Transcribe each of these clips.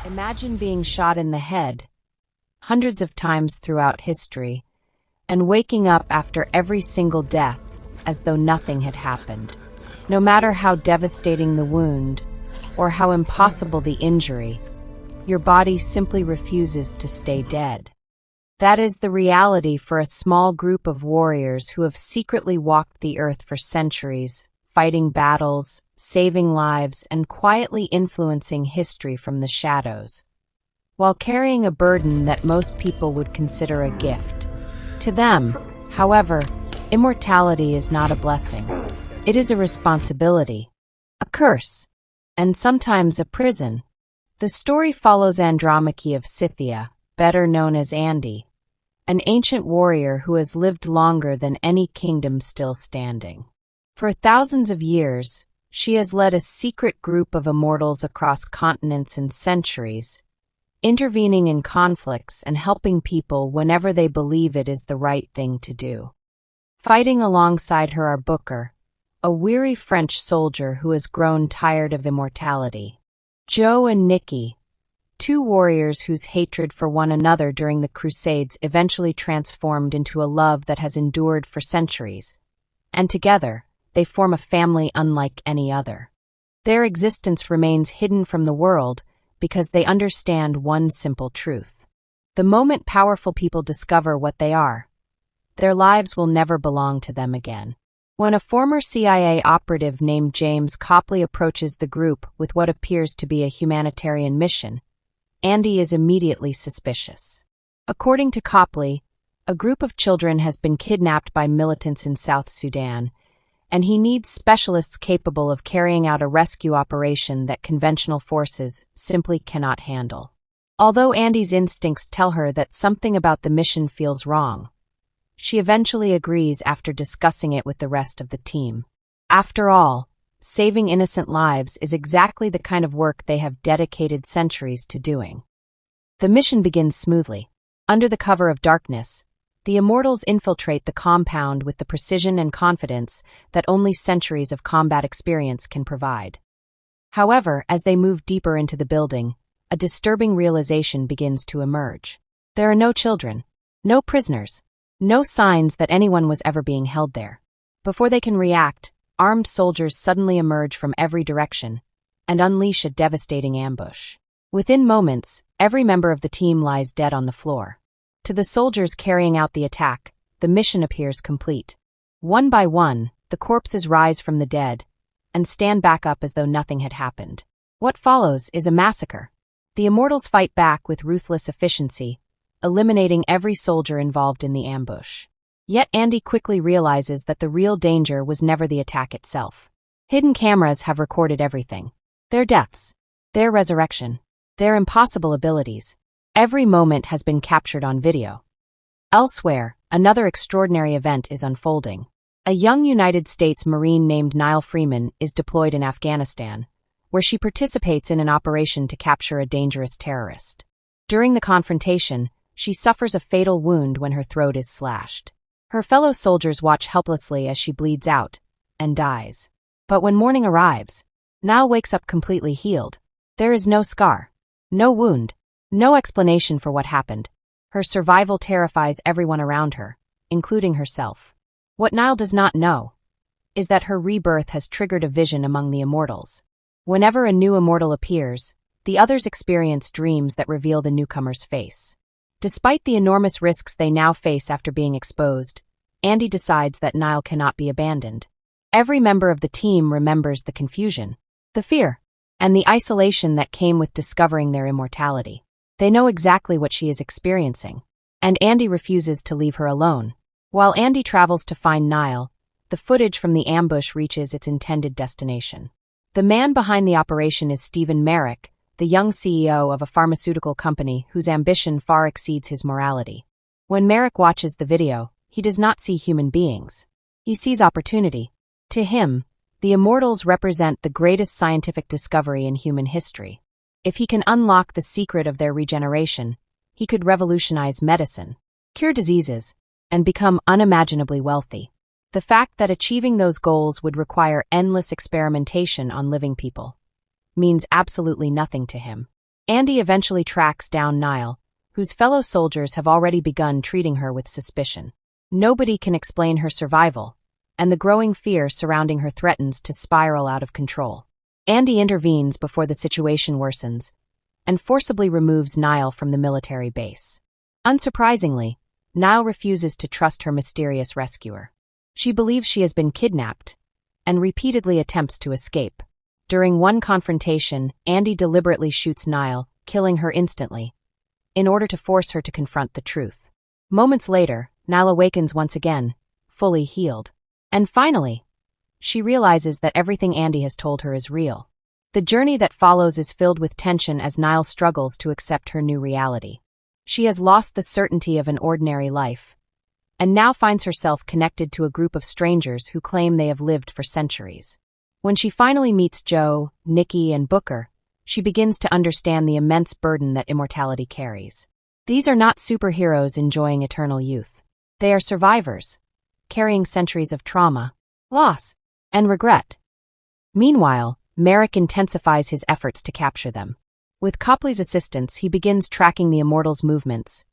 Imagine being shot in the head hundreds of times throughout history and waking up after every single death as though nothing had happened. No matter how devastating the wound or how impossible the injury, your body simply refuses to stay dead. That is the reality for a small group of warriors who have secretly walked the earth for centuries, fighting battles, saving lives, and quietly influencing history from the shadows, while carrying a burden that most people would consider a gift. To them, however, immortality is not a blessing. It is a responsibility, a curse, and sometimes a prison. The story follows Andromache of Scythia, better known as Andy, an ancient warrior who has lived longer than any kingdom still standing. For thousands of years, she has led a secret group of immortals across continents and centuries, intervening in conflicts and helping people whenever they believe it is the right thing to do. Fighting alongside her are Booker, a weary French soldier who has grown tired of immortality, Joe and Nikki, two warriors whose hatred for one another during the Crusades eventually transformed into a love that has endured for centuries, and together, they form a family unlike any other. Their existence remains hidden from the world because they understand one simple truth. The moment powerful people discover what they are, their lives will never belong to them again. When a former CIA operative named James Copley approaches the group with what appears to be a humanitarian mission, Andy is immediately suspicious. According to Copley, a group of children has been kidnapped by militants in South Sudan, and he needs specialists capable of carrying out a rescue operation that conventional forces simply cannot handle. Although Andy's instincts tell her that something about the mission feels wrong, she eventually agrees after discussing it with the rest of the team. After all, saving innocent lives is exactly the kind of work they have dedicated centuries to doing. The mission begins smoothly. Under the cover of darkness, the immortals infiltrate the compound with the precision and confidence that only centuries of combat experience can provide. However, as they move deeper into the building, a disturbing realization begins to emerge. There are no children, no prisoners, no signs that anyone was ever being held there. Before they can react, armed soldiers suddenly emerge from every direction and unleash a devastating ambush. Within moments, every member of the team lies dead on the floor. To the soldiers carrying out the attack, the mission appears complete. One by one, the corpses rise from the dead and stand back up as though nothing had happened. What follows is a massacre. The immortals fight back with ruthless efficiency, eliminating every soldier involved in the ambush. Yet Andy quickly realizes that the real danger was never the attack itself. Hidden cameras have recorded everything. Their deaths, their resurrection, their impossible abilities. Every moment has been captured on video. Elsewhere, another extraordinary event is unfolding. A young United States Marine named Nile is deployed in Afghanistan, where she participates in an operation to capture a dangerous terrorist. During the confrontation, she suffers a fatal wound when her throat is slashed. Her fellow soldiers watch helplessly as she bleeds out and dies. But when morning arrives, Nile wakes up completely healed. There is no scar, no wound, no explanation for what happened. Her survival terrifies everyone around her, including herself. What Nile does not know is that her rebirth has triggered a vision among the immortals. Whenever a new immortal appears, the others experience dreams that reveal the newcomer's face. Despite the enormous risks they now face after being exposed, Andy decides that Nile cannot be abandoned. Every member of the team remembers the confusion, the fear, and the isolation that came with discovering their immortality. They know exactly what she is experiencing, and Andy refuses to leave her alone. While Andy travels to find Nile, the footage from the ambush reaches its intended destination. The man behind the operation is Stephen Merrick, the young CEO of a pharmaceutical company whose ambition far exceeds his morality. When Merrick watches the video, he does not see human beings. He sees opportunity. To him, the immortals represent the greatest scientific discovery in human history. If he can unlock the secret of their regeneration, he could revolutionize medicine. cure diseases, and become unimaginably wealthy. The fact that achieving those goals would require endless experimentation on living people means absolutely nothing to him. Andy eventually tracks down Nile, whose fellow soldiers have already begun treating her with suspicion. Nobody can explain her survival, and the growing fear surrounding her threatens to spiral out of control. Andy intervenes before the situation worsens and forcibly removes Nile from the military base. Unsurprisingly, Nile refuses to trust her mysterious rescuer. She believes she has been kidnapped and repeatedly attempts to escape. During one confrontation, Andy deliberately shoots Nile, killing her instantly, in order to force her to confront the truth. Moments later, Nile awakens once again, fully healed. And finally, she realizes that everything Andy has told her is real. The journey that follows is filled with tension as Nile struggles to accept her new reality. She has lost the certainty of an ordinary life, and now finds herself connected to a group of strangers who claim they have lived for centuries. When she finally meets Joe, Nikki, and Booker, she begins to understand the immense burden that immortality carries. These are not superheroes enjoying eternal youth. They are survivors, carrying centuries of trauma, loss, and regret. Meanwhile, Merrick intensifies his efforts to capture them. With Copley's assistance, he begins tracking the Immortals' movements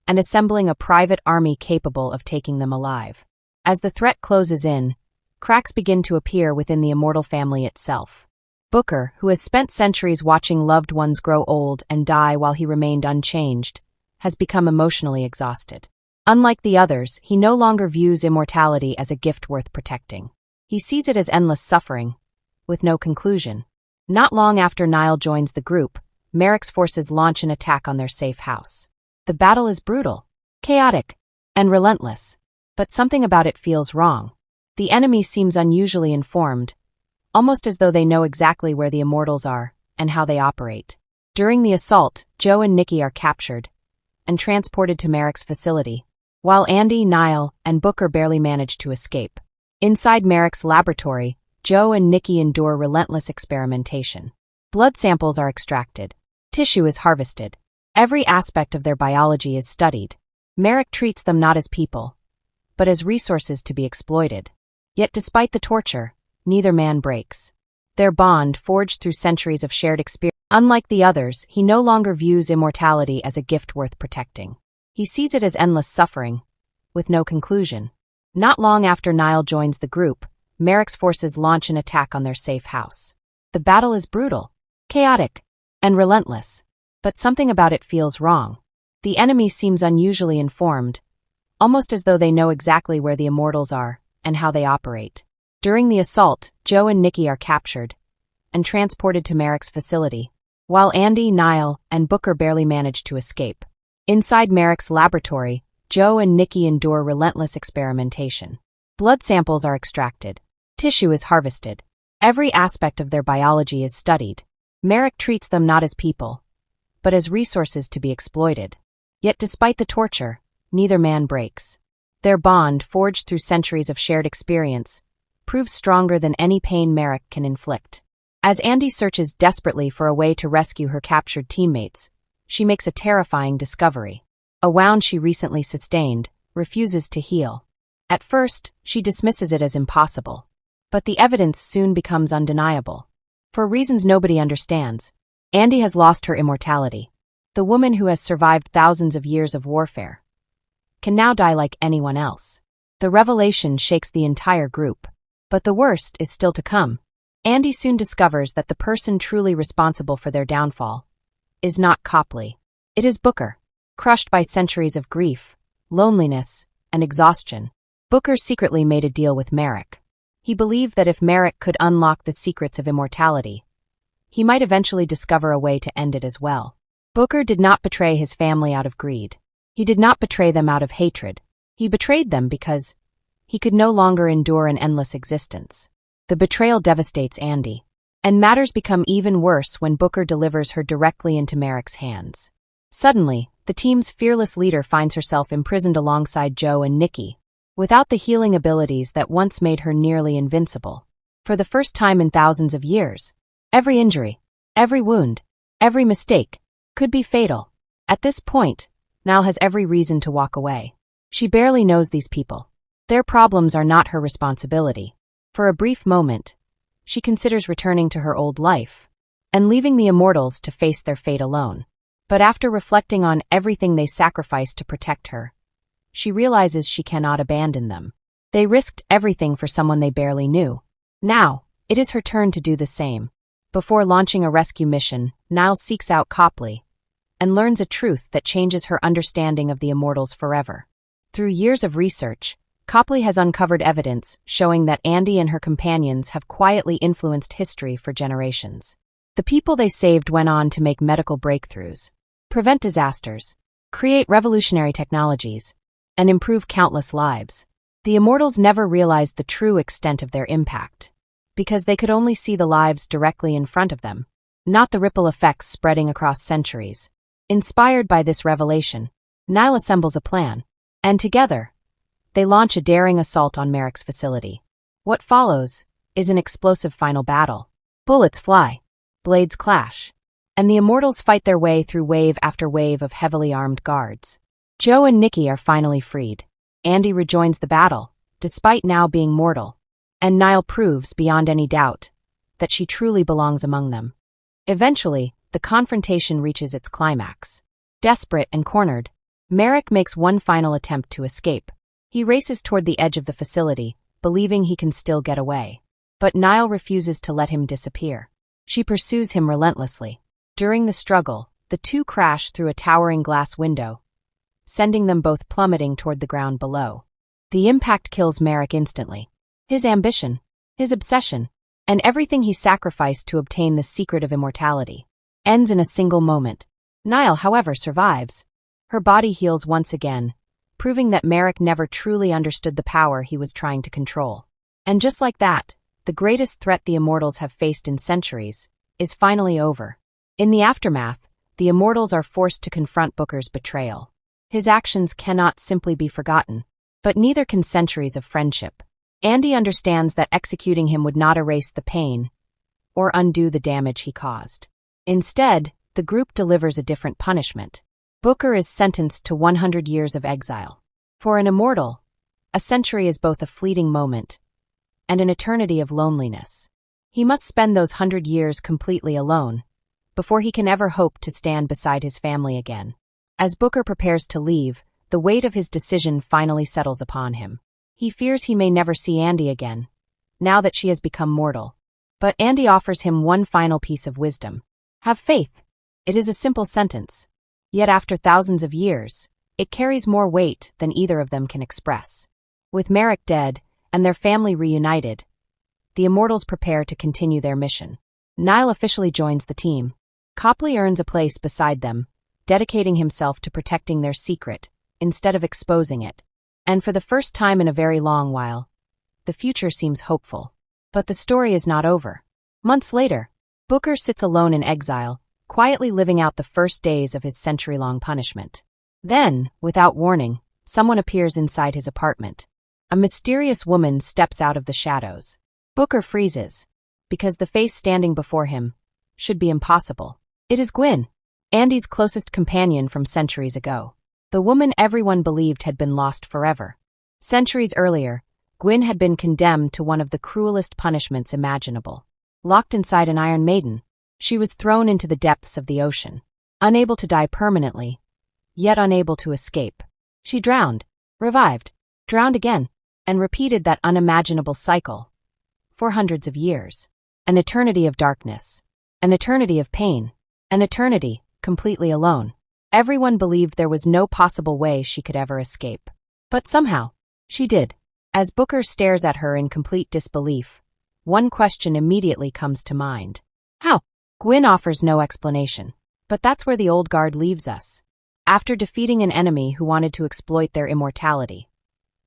and assembling a private army capable of taking them alive. As the threat closes in, cracks begin to appear within the Immortal family itself. Booker, who has spent centuries watching loved ones grow old and die while he remained unchanged, has become emotionally exhausted. Unlike the others, he no longer views immortality as a gift worth protecting. He sees it as endless suffering, with no conclusion. Not long after Nile joins the group, Merrick's forces launch an attack on their safe house. The battle is brutal, chaotic, and relentless, but something about it feels wrong. The enemy seems unusually informed, almost as though they know exactly where the Immortals are and how they operate. During the assault, Joe and Nikki are captured and transported to Merrick's facility, while Andy, Nile, and Booker barely manage to escape. Inside Merrick's laboratory, Joe and Nikki endure relentless experimentation. Blood samples are extracted. Tissue is harvested. Every aspect of their biology is studied. Merrick treats them not as people, but as resources to be exploited. Yet despite the torture, neither man breaks. Their bond, forged through centuries of shared experience. Unlike the others, he no longer views immortality as a gift worth protecting. He sees it as endless suffering, with no conclusion. Not long after Nile joins the group, Merrick's forces launch an attack on their safe house. The battle is brutal, chaotic, and relentless, but something about it feels wrong. The enemy seems unusually informed, almost as though they know exactly where the Immortals are and how they operate. During the assault, Joe and Nikki are captured and transported to Merrick's facility, while Andy, Nile, and Booker barely manage to escape. Inside Merrick's laboratory, Joe and Nikki endure relentless experimentation. Blood samples are extracted. Tissue is harvested. Every aspect of their biology is studied. Merrick treats them not as people, but as resources to be exploited. Yet despite the torture, neither man breaks. Their bond, forged through centuries of shared experience, proves stronger than any pain Merrick can inflict. As Andy searches desperately for a way to rescue her captured teammates, she makes a terrifying discovery. A wound she recently sustained refuses to heal. At first, she dismisses it as impossible, but the evidence soon becomes undeniable. For reasons nobody understands, Andy has lost her immortality. The woman who has survived thousands of years of warfare can now die like anyone else. The revelation shakes the entire group. But the worst is still to come. Andy soon discovers that the person truly responsible for their downfall is not Copley. It is Booker, crushed by centuries of grief, loneliness, and exhaustion. Booker secretly made a deal with Merrick. He believed that if Merrick could unlock the secrets of immortality, he might eventually discover a way to end it as well. Booker did not betray his family out of greed. He did not betray them out of hatred. He betrayed them because he could no longer endure an endless existence. The betrayal devastates Andy, and matters become even worse when Booker delivers her directly into Merrick's hands. Suddenly, the team's fearless leader finds herself imprisoned alongside Joe and Nikki, without the healing abilities that once made her nearly invincible. For the first time in thousands of years, every injury, every wound, every mistake could be fatal. At this point, Nile has every reason to walk away. She barely knows these people. Their problems are not her responsibility. For a brief moment, she considers returning to her old life and leaving the immortals to face their fate alone. But after reflecting on everything they sacrificed to protect her, she realizes she cannot abandon them. They risked everything for someone they barely knew. Now, it is her turn to do the same. Before launching a rescue mission, Nile seeks out Copley and learns a truth that changes her understanding of the immortals forever. Through years of research, Copley has uncovered evidence showing that Andy and her companions have quietly influenced history for generations. The people they saved went on to make medical breakthroughs, prevent disasters, create revolutionary technologies, and improve countless lives. The immortals never realized the true extent of their impact, because they could only see the lives directly in front of them, not the ripple effects spreading across centuries. Inspired by this revelation, Nile assembles a plan, and together, they launch a daring assault on Merrick's facility. What follows is an explosive final battle. Bullets fly, blades clash, and the immortals fight their way through wave after wave of heavily armed guards. Joe and Nikki are finally freed. Andy rejoins the battle, despite now being mortal, and Nile proves beyond any doubt that she truly belongs among them. Eventually, the confrontation reaches its climax. Desperate and cornered, Merrick makes one final attempt to escape. He races toward the edge of the facility, believing he can still get away. But Nile refuses to let him disappear. She pursues him relentlessly. During the struggle, the two crash through a towering glass window, sending them both plummeting toward the ground below. The impact kills Merrick instantly. His ambition, his obsession, and everything he sacrificed to obtain the secret of immortality ends in a single moment. Nile, however, survives. Her body heals once again, proving that Merrick never truly understood the power he was trying to control. And just like that, the greatest threat the immortals have faced in centuries is finally over. In the aftermath, the immortals are forced to confront Booker's betrayal. His actions cannot simply be forgotten, but neither can centuries of friendship. Andy understands that executing him would not erase the pain or undo the damage he caused. Instead, the group delivers a different punishment. Booker is sentenced to 100 years of exile. For an immortal, a century is both a fleeting moment and an eternity of loneliness. He must spend those 100 years completely alone before he can ever hope to stand beside his family again. As Booker prepares to leave, the weight of his decision finally settles upon him. He fears he may never see Andy again, now that she has become mortal. But Andy offers him one final piece of wisdom. Have faith. It is a simple sentence. Yet after thousands of years, it carries more weight than either of them can express. With Merrick dead and their family reunited, the immortals prepare to continue their mission. Nile officially joins the team. Copley earns a place beside them, dedicating himself to protecting their secret instead of exposing it. And for the first time in a very long while, the future seems hopeful. But the story is not over. Months later, Booker sits alone in exile, quietly living out the first days of his century-long punishment. Then, without warning, someone appears inside his apartment. A mysterious woman steps out of the shadows. Booker freezes, because the face standing before him should be impossible. It is Gwyn, Andy's closest companion from centuries ago. The woman everyone believed had been lost forever. Centuries earlier, Gwyn had been condemned to one of the cruelest punishments imaginable. Locked inside an Iron Maiden, she was thrown into the depths of the ocean, unable to die permanently, yet unable to escape. She drowned, revived, drowned again, and repeated that unimaginable cycle for hundreds of years. An eternity of darkness, an eternity of pain, an eternity completely alone. Everyone believed there was no possible way she could ever escape. But somehow, she did. As Booker stares at her in complete disbelief, one question immediately comes to mind. How? Gwyn offers no explanation. But that's where the old guard leaves us. After defeating an enemy who wanted to exploit their immortality,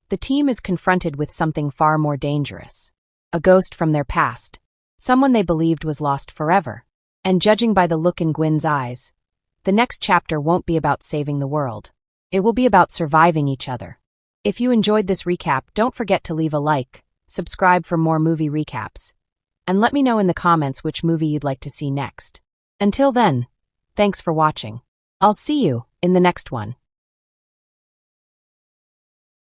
the team is confronted with something far more dangerous. A ghost from their past. Someone they believed was lost forever. And judging by the look in Gwyn's eyes, the next chapter won't be about saving the world. It will be about surviving each other. If you enjoyed this recap, don't forget to leave a like, subscribe for more movie recaps, and let me know in the comments which movie you'd like to see next. Until then, thanks for watching. I'll see you in the next one.